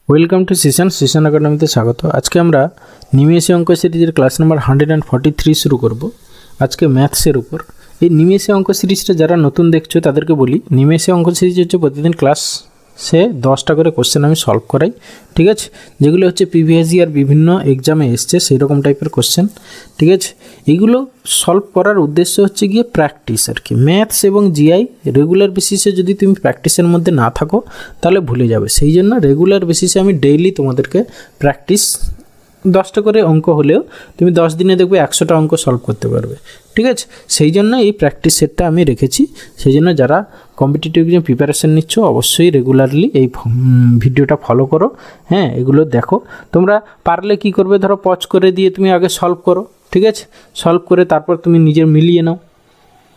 Welcome to session একাডেমিতে স্বাগত। আজকে আমরা নিমেষে অঙ্ক সিরিজের ক্লাস নাম্বার 143 শুরু করব। আজকে ম্যাথসের উপর। এই নিমেষে অঙ্ক সিরিজটা যারা নতুন দেখছো তাদেরকে বলি, নিমেষে অঙ্ক সিরিজ হচ্ছে প্রতিদিন ক্লাসে 10টা করে কোশ্চেন আমি সলভ করাই, ঠিক আছে? যেগুলো হচ্ছে প্রিভিয়াস ইয়ার বিভিন্ন এক্সামে এসছে সেই রকম টাইপের কোশ্চেন, ঠিক আছে? এইগুলো সলভ করার উদ্দেশ্য হচ্ছে গিয়ে প্র্যাকটিস আর কি। ম্যাথস এবং জিআই রেগুলার বেসিসে যদি তুমি প্র্যাকটিসের মধ্যে না থাকো তাহলে ভুলে যাবে। সেই জন্য রেগুলার বেসিসে আমি ডেইলি তোমাদেরকে প্র্যাকটিস 10টা করে অঙ্ক হলেও তুমি 10 দিনে দেখবে 100টা অঙ্ক সলভ করতে পারবে, ঠিক আছে? সেই জন্য এই প্র্যাকটিস সেটটা আমি রেখেছি। সেই জন্য যারা কম্পিটিটিভ এক্সাম প্রিপারেশন নিচ্ছ অবশ্যই রেগুলারলি এই ভিডিওটা ফলো করো। হ্যাঁ, এগুলো দেখো। তোমরা পারলে কি করবে, ধরো পজ করে দিয়ে তুমি আগে সলভ করো, ঠিক আছে? সলভ করে তারপর তুমি নিজের মিলিয়ে নাও।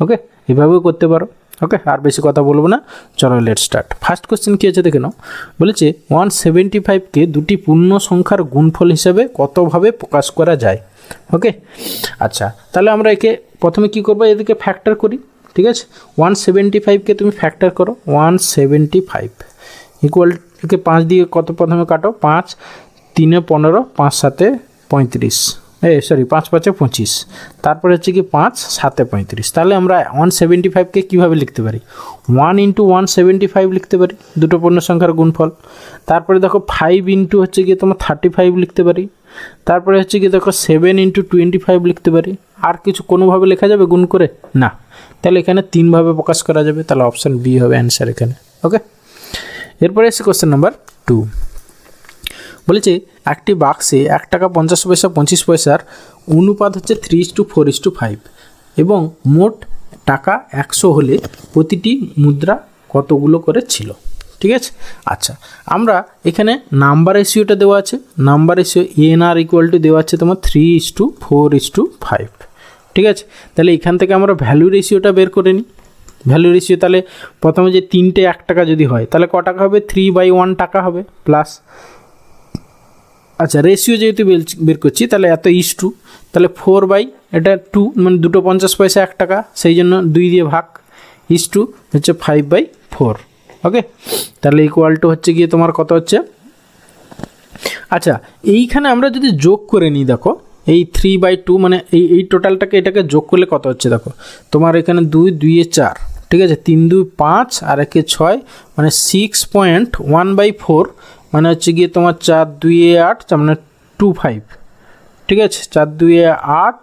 ওকে, এভাবেও করতে পারো। ওকে, আর বেশি কথা বলবো না, চলো লেট স্টার্ট। ফার্স্ট কোশ্চেন কী আছে দেখে নাও। বলেছে 175কে দুটি পূর্ণ সংখ্যার গুণফল হিসেবে কতভাবে প্রকাশ করা যায়। ওকে, আচ্ছা, তাহলে আমরা একে প্রথমে কি করবো, এদিকে ফ্যাক্টর করি, ঠিক আছে? 175কে তুমি ফ্যাক্টর করো। 175 ইকুয়াল একে 5 দিয়ে কত প্রথমে কাটো, 5 3 15, 5 7 35, 5 5 25, তারপরে হচ্ছে কি 5 7 35। তাহলে আমরা 175কে কীভাবে লিখতে পারি? 1 ইন্টু 175 লিখতে পারি, দুটো পূর্ণ সংখ্যার গুণফল। তারপরে দেখো 5 ইন্টু হচ্ছে গিয়ে তোমার 35 লিখতে পারি। তারপরে হচ্ছে কি দেখো 7 ইন্টু 25 লিখতে পারি। আর কিছু কোনোভাবে লেখা যাবে গুণ করে? না। তাহলে এখানে 3ভাবে প্রকাশ করা যাবে। তাহলে অপশান বি হবে অ্যান্সার এখানে। ওকে, এরপরে এসে কোশ্চেন নাম্বার 2। বলেছে একটি বাক্সে 1 টাকা 50 পয়সা 25 পয়সার অনুপাত হচ্ছে 3:4:5 এবং মোট টাকা 100 হলে প্রতিটি মুদ্রা কতগুলো করে ছিল, ঠিক আছে? আচ্ছা, আমরা এখানে নাম্বার রেশিওটা দেওয়া আছে। Number ratio NR equal to দেওয়া আছে তোমার 3:4:5, ঠিক আছে? তাহলে এখান থেকে আমরা ভ্যালু রেশিওটা বের করে নিই। ভ্যালু রেশিও তাহলে প্রথমে যে 3টে 1 টাকা যদি হয় তাহলে ক টাকা হবে? 3/1 টাকা হবে প্লাস। আচ্ছা, রেশিও যেহেতু বের করছি তাহলে এত ইস টু, তাহলে 4 এটা 2 মানে 2.50 পয়সা 1 টাকা, সেই জন্য 2 দিয়ে ভাগ, ইস টু হচ্ছে 5/4। ওকে, তাহলে ইকুয়াল টু হচ্ছে গিয়ে তোমার কত হচ্ছে? আচ্ছা, এইখানে আমরা যদি যোগ করে নিই, দেখো এই 3/2 মানে এই টোটালটাকে এটাকে যোগ করলে কত হচ্ছে দেখো, তোমার এখানে 2 2 4, ঠিক আছে? 3 2 5 আর 1 6 মানে 6.1/4 মানে হচ্ছে গিয়ে তোমার 4 2 8 মানে 25, ঠিক আছে? 4 2 8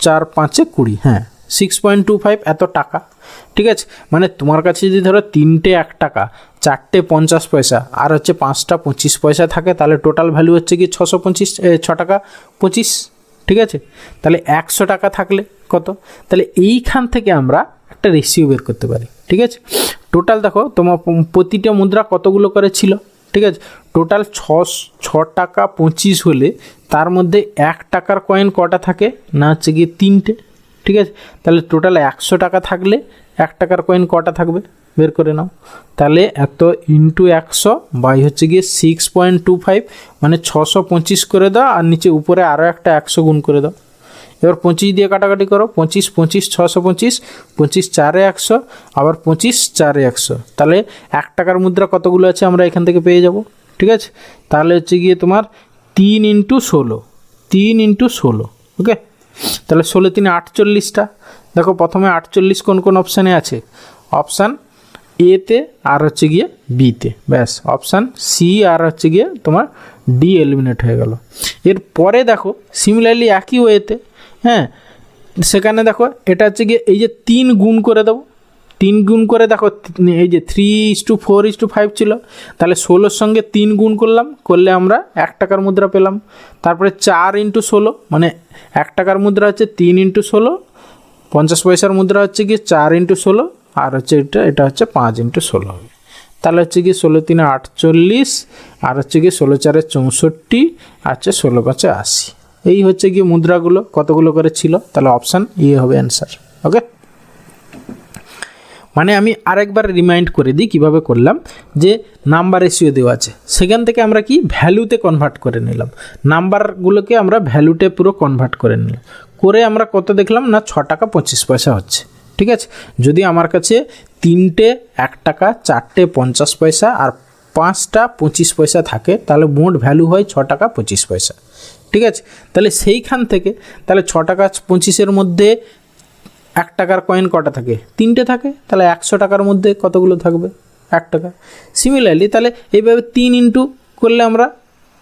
4 5 20, হ্যাঁ 6.25 এত টাকা, ঠিক আছে? মানে তোমার কাছে যদি ধরো 3টে 1 টাকা, 4টে 50 পয়সা আর হচ্ছে 5টা 25 পয়সা থাকে, তাহলে টোটাল ভ্যালু হচ্ছে কি 6 টাকা 25, ঠিক আছে? তাহলে 100 টাকা থাকলে কত? তাহলে এইখান থেকে আমরা একটা রেশিও বের করতে পারি, ঠিক আছে? টোটাল দেখো তোমার প্রতিটা মুদ্রা কতগুলো করে ছিল, ঠিক আছে? টোটাল 6 টাকা 25 হলে তার মধ্যে 1 টাকার কয়েন কটা থাকে না, হচ্ছে গিয়ে 3টে, ঠিক আছে? তাহলে টোটাল 100 টাকা থাকলে 1 টাকার কয়েন কটা থাকবে বের করে নাও। তাহলে এত ইন্টু 100 বাই হচ্ছে গিয়ে 6.25 মানে 625 করে দাও, আর নিচে উপরে আরও একটা 100 গুণ করে দাও। এবার 25 দিয়ে কাটাকাটি করো, 25 25 625, 25 4 100, আবার 25 4 100। তাহলে 1 টাকার মুদ্রা কতগুলো আছে আমরা এখান থেকে পেয়ে যাব, ঠিক আছে? তাহলে হচ্ছে গিয়ে তোমার 3 ইন্টু 16, 3 ইন্টু 16। ওকে, তাহলে 16 3 48টা। দেখো প্রথমে 48 কোন কোন অপশানে আছে? অপশান এতে আর হচ্ছে গিয়ে বিতে, ব্যাস। অপশান সি আর হচ্ছে গিয়ে তোমার ডি এলিমিনেট হয়ে গেল। এরপরে দেখো সিমিলারলি একই ওয়েতে, হ্যাঁ, সেখানে দেখো এটা হচ্ছে গিয়ে এই যে 3 গুণ করে দেবো, 3 গুণ করে দেখো এই যে 3:4:5 ছিল, তাহলে 16-র সঙ্গে 3 গুণ করলে আমরা 1 টাকার মুদ্রা পেলাম। তারপরে 4 ইন্টু 16 মানে 1 টাকার মুদ্রা হচ্ছে 3 ইন্টু 16, 50 পয়সার মুদ্রা হচ্ছে গিয়ে 4 ইন্টু 16, আর হচ্ছে এটা হচ্ছে 5 ইন্টু 16 হবে। তাহলে হচ্ছে গিয়ে 16 3 48, আর হচ্ছে গিয়ে 16 4 64, আর হচ্ছে 16 5 80। এই হচ্ছে গিয়ে মুদ্রাগুলো কতগুলো করে ছিল। তাহলে অপশান এ হবে অ্যান্সার। ওকে, মানে আমি আরেকবার রিমাইন্ড করে দিই কীভাবে করলাম। যে নাম্বার রেশিও দেওয়া আছে, সেখান থেকে আমরা কি ভ্যালুতে কনভার্ট করে নিলাম, নাম্বারগুলোকে আমরা ভ্যালুতে পুরো কনভার্ট করে নিলাম, করে আমরা কত দেখলাম না 6 টাকা 25 পয়সা হচ্ছে, ঠিক আছে? যদি আমার কাছে 3টে 1 টাকা, 4টে 50 পয়সা আর 5টা 25 পয়সা থাকে, তাহলে মোট ভ্যালু হয় 6 টাকা 25 পয়সা। ঠিক আছে, তাহলে সেইখান থেকে তাহলে 6 টাকা 25-এর মধ্যে 1 টাকার কয়েন কটা থাকে? 3টে থাকে, তাহলে 100 টাকার মধ্যে কতগুলো থাকবে? 1 টাকা। সিমিলারলি তাহলে এইভাবে 3 ইন্টু করলে আমরা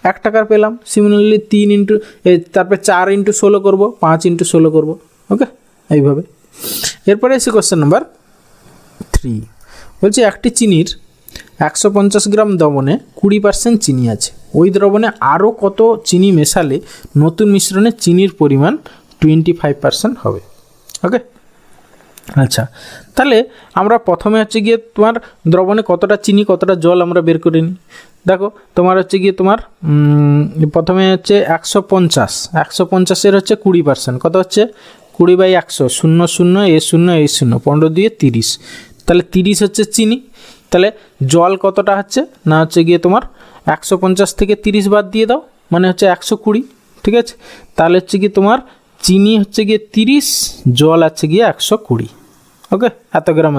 1 টাকার পেলাম। সিমিলারলি 3 ইন্টু তারপরে 4 ইন্টু 16 করবো, 5 ইন্টু 16 করবো। ওকে, এইভাবে। এরপরে এসে কোশ্চেন নাম্বার 3 বলছে একটি চিনির 150 গ্রাম দ্রবণে 20% চিনি আছে, ওই দ্রবণে আরও কত চিনি মেশালে নতুন মিশ্রণে চিনির পরিমাণ 25% হবে? ওকে, আচ্ছা, তাহলে আমরা প্রথমে হচ্ছে গিয়ে তোমার দ্রবণে কতটা চিনি কতটা জল আমরা বের করে নিই। দেখো তোমার হচ্ছে গিয়ে তোমার প্রথমে হচ্ছে 150-এর হচ্ছে 20%, কত হচ্ছে 20/100, 0 0 এ 0 এ 0, 15 দিয়ে 30, তাহলে 30 হচ্ছে চিনি। তাহলে জল কতটা হচ্ছে না হচ্ছে গিয়ে তোমার 150 থেকে 30 বাদ দিয়ে দাও, মানে হচ্ছে 120। ঠিক আছে, তাহলে হচ্ছে গিয়ে তোমার চিনি হচ্ছে গিয়ে 30, জল আছে গিয়ে 120। ওকে, এত গ্রাম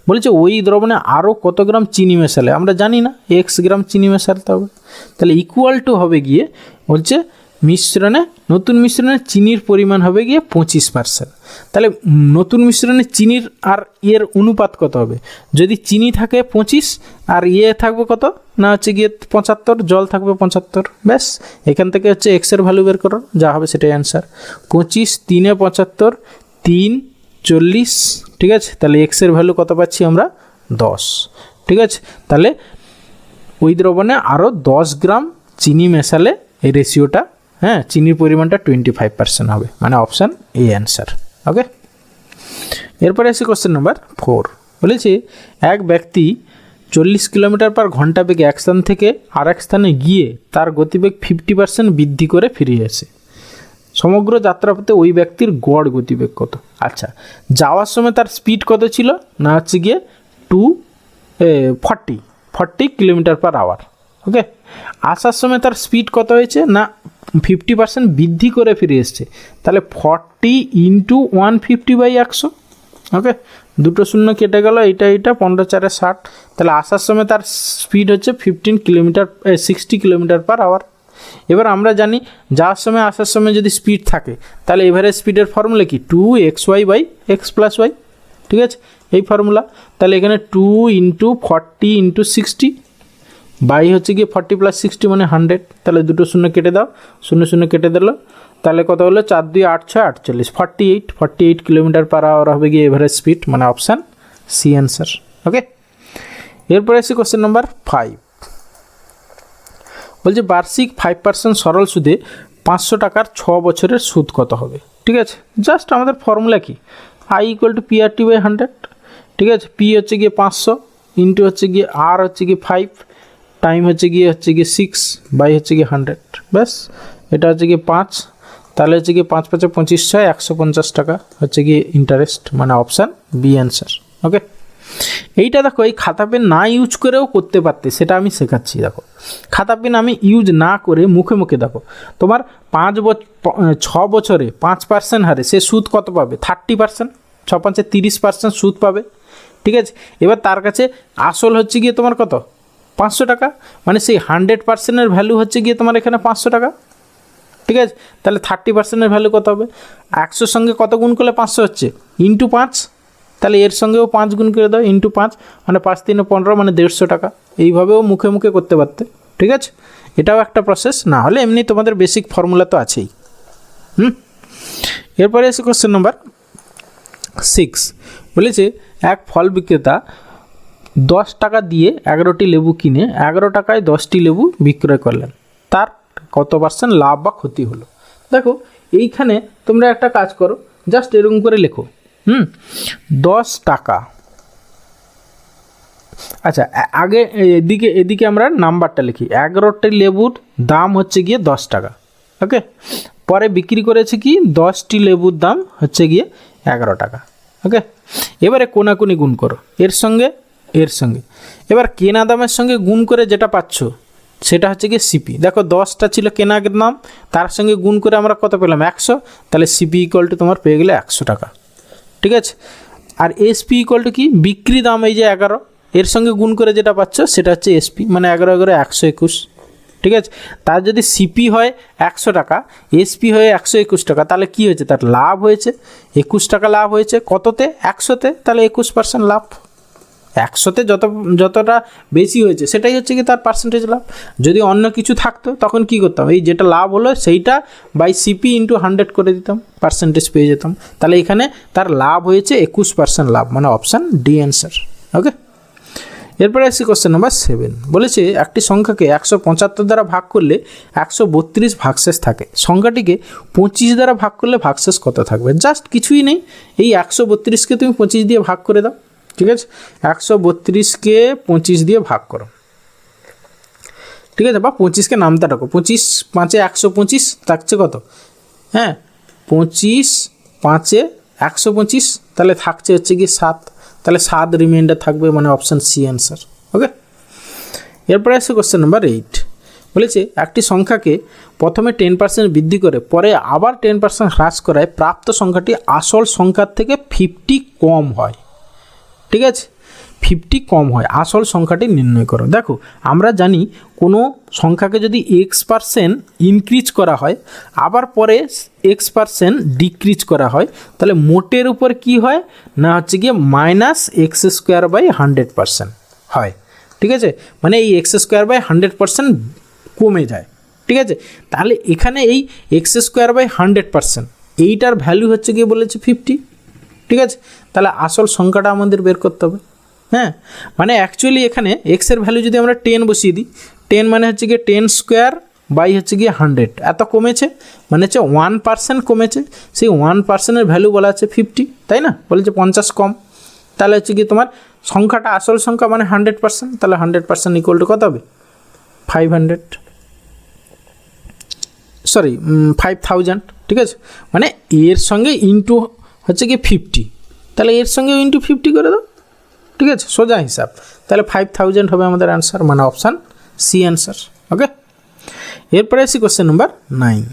বলেছে ওই দ্রবণে আরও কত গ্রাম চিনি মেশালে, আমরা জানি না, x গ্রাম চিনি মেশাতে হবে। তাহলে ইকুয়াল টু হবে গিয়ে বলছে নতুন মিশ্রণে চিনির পরিমাণ হবে গিয়ে 25%। তাহলে নতুন মিশ্রণে চিনির আর এর অনুপাত কত হবে? যদি চিনি থাকে 25 আর থাকবে কত না হচ্ছে গিয়ে 75, জল থাকবে 75, ব্যাস। এখান থেকে হচ্ছে এক্সের ভ্যালু বের করো, যা হবে সেটাই অ্যান্সার। 25 3 75, 3 40। ঠিক আছে, তাহলে এক্সের ভ্যালু কত পাচ্ছি আমরা? 10। ঠিক আছে, তাহলে ওই দ্রবণে আরও 10 গ্রাম চিনি মেশালে এই রেশিওটা, হ্যাঁ, চিনির পরিমাণটা 25% হবে, মানে অপশান এ অ্যান্সার। ওকে, এরপরে আসি কোশ্চেন নাম্বার 4 বলেছে এক ব্যক্তি 40 কিলোমিটার/ঘন্টা বেগে এক স্থান থেকে আরেক স্থানে গিয়ে তার গতিবেগ 50% বৃদ্ধি করে ফিরে আসে, সমগ্র যাত্রাপথে ওই ব্যক্তির গড় গতিবেগ কত? আচ্ছা, যাওয়ার সময় তার স্পিড কত ছিল না হচ্ছে গিয়ে 40 কিলোমিটার/আওয়ার। ওকে, আসার সময় তার স্পিড কত হয়েছে না 50% বৃদ্ধি করে ফিরে এসছে, তাহলে 40 ইন্টু 150/100। ওকে, দুটো শূন্য কেটে গেল, এটা 15 4 60, তাহলে আসার সময় তার স্পিড হচ্ছে 60 কিলোমিটার/আওয়ার। এবার আমরা জানি যাওয়ার সময় আসার সময় যদি স্পিড থাকে তাহলে এভারেজ স্পিডের ফর্মুলা কি? 2xy/x + y। ঠিক আছে, এই ফর্মুলা। তাহলে এখানে 2 ইন্টু 40 ইন্টু 60 বাই হচ্ছে গিয়ে 40 + 60 মানে 100, তাহলে দুটো শূন্য কেটে দাও, 0 কেটে দিল, তাহলে কত হলো 4 2 8 6 48, 48 কিলোমিটার/আওয়ার হবে গিয়ে এভারেজ স্পিড, মানে অপশান সি অ্যান্সার। ওকে, এরপরে আসি কোশ্চেন নাম্বার 5 বলছে বার্ষিক 5% সরল সুদে 500 টাকার 6 বছরের সুদ কত হবে? ঠিক আছে, জাস্ট আমাদের ফর্মুলা কি? I = PRT/100। ঠিক আছে, পি হচ্ছে গিয়ে 500 ইন্টু হচ্ছে গিয়ে আর হচ্ছে গিয়ে 5, টাইম হচ্ছে গিয়ে 6 বাই হচ্ছে গিয়ে 100, ব্যাস। এটা হচ্ছে গিয়ে 5, তাহলে হচ্ছে গিয়ে 5 5 25 6 150 টাকা হচ্ছে গিয়ে ইন্টারেস্ট, মানে অপশান বি অ্যান্সার। ওকে, এইটা দেখো এই খাতা পেন না ইউজ করেও করতে পারতে, সেটা আমি শেখাচ্ছি। দেখো খাতা পেন আমি ইউজ না করে মুখে মুখে দেখো তোমার 6 বছরে 5% হারে সে সুদ কত পাবে? 30%, 6 5 30% সুদ পাবে। ঠিক আছে, এবার তার কাছে আসল হচ্ছে গিয়ে তোমার কত? 500 টাকা, মানে সেই 100%-এর ভ্যালু হচ্ছে গিয়ে তোমার এখানে 500 টাকা। ঠিক আছে, তাহলে 30%-এর ভ্যালু কত হবে? 100 সঙ্গে কত গুণ করলে 500 হচ্ছে? ইন্টু 5, তাহলে এর সঙ্গেও 5 গুণ করে দাও, ইন্টু 5 মানে 5 3 15, মানে 150 টাকা। এইভাবেও মুখে মুখে করতে পারতে। ঠিক আছে, এটাও একটা প্রসেস, না হলে এমনি তোমাদের বেসিক ফর্মুলা তো আছেই। এরপরে এসে কোশ্চেন নাম্বার 6 বলেছে এক ফল বিক্রেতা 10 টাকা দিয়ে 11টি লেবু কিনে 11 টাকায় 10টি লেবু বিক্রয় করলেন, তার কত % লাভ বা ক্ষতি হলো? দেখো এইখানে তোমরা একটা কাজ করো, জাস্ট এরকম করে লেখো 10 টাকা। আচ্ছা, আগে এদিকে আমরা নাম্বারটা লিখি। 11টি লেবুর দাম হচ্ছে গিয়ে 10 টাকা। ওকে, পরে বিক্রি করেছে কি 10টি লেবুর দাম হচ্ছে গিয়ে 11 টাকা। ওকে, এবারে কোনাকুনি গুণ করো, এর সঙ্গে। এবার কেনা দামের সঙ্গে গুণ করে যেটা পাচ্ছ সেটা হচ্ছে গিয়ে সিপি। দেখো 10টা ছিল কেনার দাম, তার সঙ্গে গুণ করে আমরা কত পেলাম? 100, তাহলে সিপি = তোমার পেয়ে গেলে 100 টাকা। ঠিক আছে, আর এসপি = কি? বিক্রি দাম, এই যে 11, এর সঙ্গে গুণ করে যেটা পাচ্ছ সেটা হচ্ছে এসপি, মানে 11 11 121, ঠিক আছে। তার যদি সিপি হয় 100 টাকা, এসপি হয় 121 টাকা, তাহলে কী হয়েছে, তার লাভ হয়েছে 21 টাকা লাভ হয়েছে। কততে? 100তে, তাহলে 21% লাভ। 100তে যতটা বেশি হয়েছে সেটাই হচ্ছে কি তার পার্সেন্টেজ লাভ। যদি অন্য কিছু থাকতো তখন কি করতাম, এই যেটা লাভ হলো সেইটা বাই সিপি ইন্টু 100 করে দিতাম, পার্সেন্টেজ পেয়ে যেতাম। তাহলে এখানে তার লাভ হয়েছে 21% লাভ, মানে অপশান ডি অ্যান্সার। ওকে, এরপরে আসছি কোশ্চেন নাম্বার 7। বলেছে একটি সংখ্যাকে 175 দ্বারা ভাগ করলে 132 ভাগশেষ থাকে, সংখ্যাটিকে 25 দ্বারা ভাগ করলে ভাগশেষ কত থাকবে? জাস্ট কিছুই নেই, এই 132কে তুমি 25 দিয়ে ভাগ করে দাও, ঠিক আছে। 132কে 25 দিয়ে ভাগ করো, ঠিক আছে, বা 25কে নামতে রাখো, 25 5 125 থাকছে কত? হ্যাঁ, 25 5 125, তাহলে থাকছে হচ্ছে কি 7, তাহলে 7 রিমাইন্ডার থাকবে, মানে অপশান সি অ্যান্সার। ওকে, এরপরে আসছে কোশ্চেন নাম্বার 8। বলেছে একটি সংখ্যাকে প্রথমে 10% বৃদ্ধি করে পরে আবার 10% হ্রাস করায় প্রাপ্ত সংখ্যাটি আসল সংখ্যার থেকে 50 কম হয়, ঠিক আছে, 50 কম হয়, আসল সংখ্যাটি নির্ণয় করো। দেখো, আমরা জানি কোনো সংখ্যাকে যদি x% ইনক্রিজ করা হয় আবার পরে x% ডিক্রিজ করা হয়, তাহলে মোটের উপর কি হয় না, হচ্ছে গিয়ে -x²/100% হয়, ঠিক আছে, মানে এই x²/100% কমে যায়, ঠিক আছে। তাহলে এখানে এই x²/100% এইটার ভ্যালু হচ্ছে গিয়ে বলেছে 50, ঠিক আছে। তাহলে আসল সংখ্যাটা আমাদের বের করতে হবে। হ্যাঁ, মানে অ্যাকচুয়ালি এখানে এক্সের ভ্যালু যদি আমরা 10 বসিয়ে দিই, 10 মানে হচ্ছে গিয়ে 10² বাই হচ্ছে গিয়ে 100, এত কমেছে, মানে হচ্ছে 1% কমেছে, সেই 1%-এর ভ্যালু বলা আছে 50, তাই না, বলেছে 50 কম, তাহলে হচ্ছে গিয়ে তোমার সংখ্যাটা আসল সংখ্যা মানে 100%, তাহলে 100% ইকুয়াল টু কত হবে? 5000, ঠিক আছে, মানে এর সঙ্গে ইন্টু হচ্ছে গিয়ে 50, তাহলে এর সঙ্গে ইন্টু 50 করে দাও, ঠিক আছে, সোজা হিসাব, তাহলে 5000 হবে আমাদের অ্যান্সার, মানে অপশান সি অ্যান্সার। ওকে, এরপরে আসি কোশ্চেন নাম্বার 9।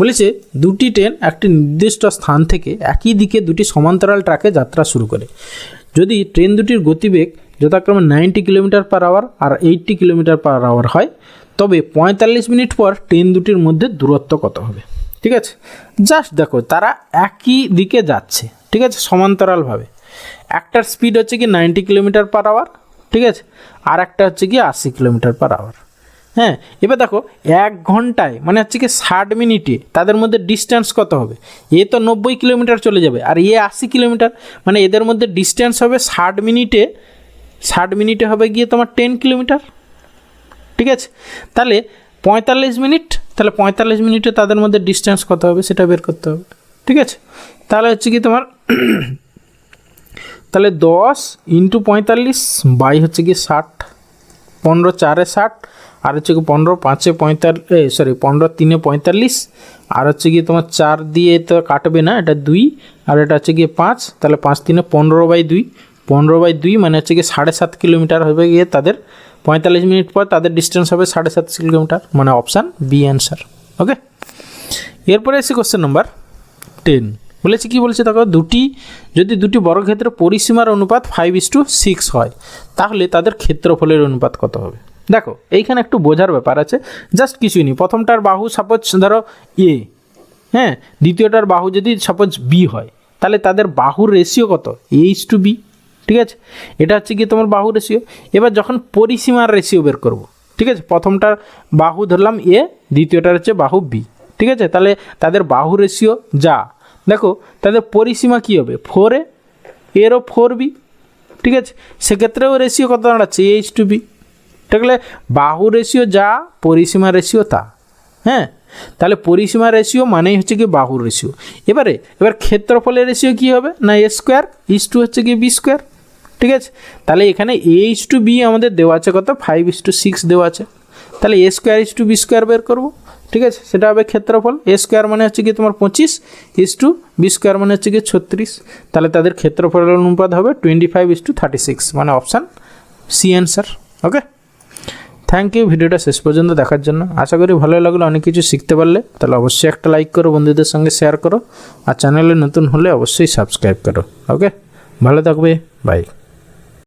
বলেছে দুটি ট্রেন একটি নির্দিষ্ট স্থান থেকে একই দিকে দুটি সমান্তরাল ট্র্যাকে যাত্রা শুরু করে। যদি ট্রেন দুটির গতিবেগ যথাক্রমে 90 km/h আর 80 km/h হয়, তবে 45 মিনিট পর ট্রেন দুটির মধ্যে দূরত্ব কত হবে? ঠিক আছে, জাস্ট দেখো তারা একই দিকে যাচ্ছে, ঠিক আছে, সমান্তরালভাবে। একটার স্পিড হচ্ছে কি 90 km/h, ঠিক আছে, আর একটা হচ্ছে কি 80 km/h। হ্যাঁ, এবার দেখো 1 ঘন্টায় মানে হচ্ছে কি 60 মিনিটে তাদের মধ্যে ডিস্টেন্স কত হবে? এ তো 90 কিলোমিটার চলে যাবে আর এ 80 কিলোমিটার, মানে এদের মধ্যে ডিস্টেন্স হবে 60 মিনিটে হবে গিয়ে তোমার 10 কিলোমিটার, ঠিক আছে। তাহলে 45 মিনিট, তাহলে 45 মিনিটে তাদের মধ্যে ডিস্টেন্স কত হবে সেটা বের করতে হবে, ঠিক আছে। তাহলে হচ্ছে কি তোমার তাহলে 10 × 45 বাই হচ্ছে কি 60, 15 4 60, আর হচ্ছে কি 15 5 45, 15 3 45, আর হচ্ছে গিয়ে তোমার 4 দিয়ে তো কাটবে না, এটা 2, আর এটা হচ্ছে গিয়ে 5, তাহলে 5 3 15/2, 15/2 মানে হচ্ছে গিয়ে 7.5 কিলোমিটার হবে গিয়ে তাদের 45 মিনিট পর তাদের ডিস্টেন্স হবে 7.5 কিলোমিটার, মানে অপশান বি অ্যান্সার। ওকে, এরপরে এসে কোশ্চেন নাম্বার 10। বলেছে কি বলছে দেখো, যদি দুটি বর্গক্ষেত্রের পরিসীমার অনুপাত 5:6 হয়, তাহলে তাদের ক্ষেত্রফলের অনুপাত কত হবে? দেখো এইখানে একটু বোঝার ব্যাপার আছে, জাস্ট কিছুই নেই। প্রথমটার বাহু সাপোজ ধরো এ, হ্যাঁ, দ্বিতীয়টার বাহু যদি সাপোজ বি হয়, তাহলে তাদের বাহুর রেশিও কত? A:B, ঠিক আছে, এটা হচ্ছে কি তোমার বাহু রেশিও। এবার যখন পরিসীমার রেশিও বের করব, ঠিক আছে, প্রথমটার বাহু ধরলাম এ, দ্বিতীয়টার হচ্ছে বাহু বি, ঠিক আছে, তাহলে তাদের বাহু রেশিও যা, দেখো তাদের পরিসীমা কী হবে? 4A, এরও 4B, ঠিক আছে, সেক্ষেত্রেও রেশিও কত দাঁড়াচ্ছে? A:B। তাহলে বাহু রেশিও যা, পরিসীমা রেশিও তা। হ্যাঁ, তাহলে পরিসীমা রেশিও মানেই হচ্ছে কি বাহুর রেশিও। এবার ক্ষেত্রফলের রেশিও কী হবে না? A² হচ্ছে কি B², ঠিক আছে। তাহলে এখানে A:B আমাদের দেওয়া আছে কত? 5:6 দেওয়া আছে, তাহলে A² B² বের করবো, ঠিক আছে, সেটা হবে ক্ষেত্রফল। A² মানে হচ্ছে কি তোমার 25 B² মানে হচ্ছে কি 36, তাহলে তাদের ক্ষেত্রফলের অনুপাত হবে 25:36, মানে option C answer. Okay, thank you ভিডিওটা শেষ পর্যন্ত দেখার জন্য। আশা করি ভালো লাগলো, অনেক কিছু শিখতে পারলে। তাহলে অবশ্যই একটা লাইক করো, বন্ধুদের সঙ্গে শেয়ার করো, আর চ্যানেলে নতুন হলে অবশ্যই সাবস্ক্রাইব করো। ওকে, ভালো থাকবে, বাই।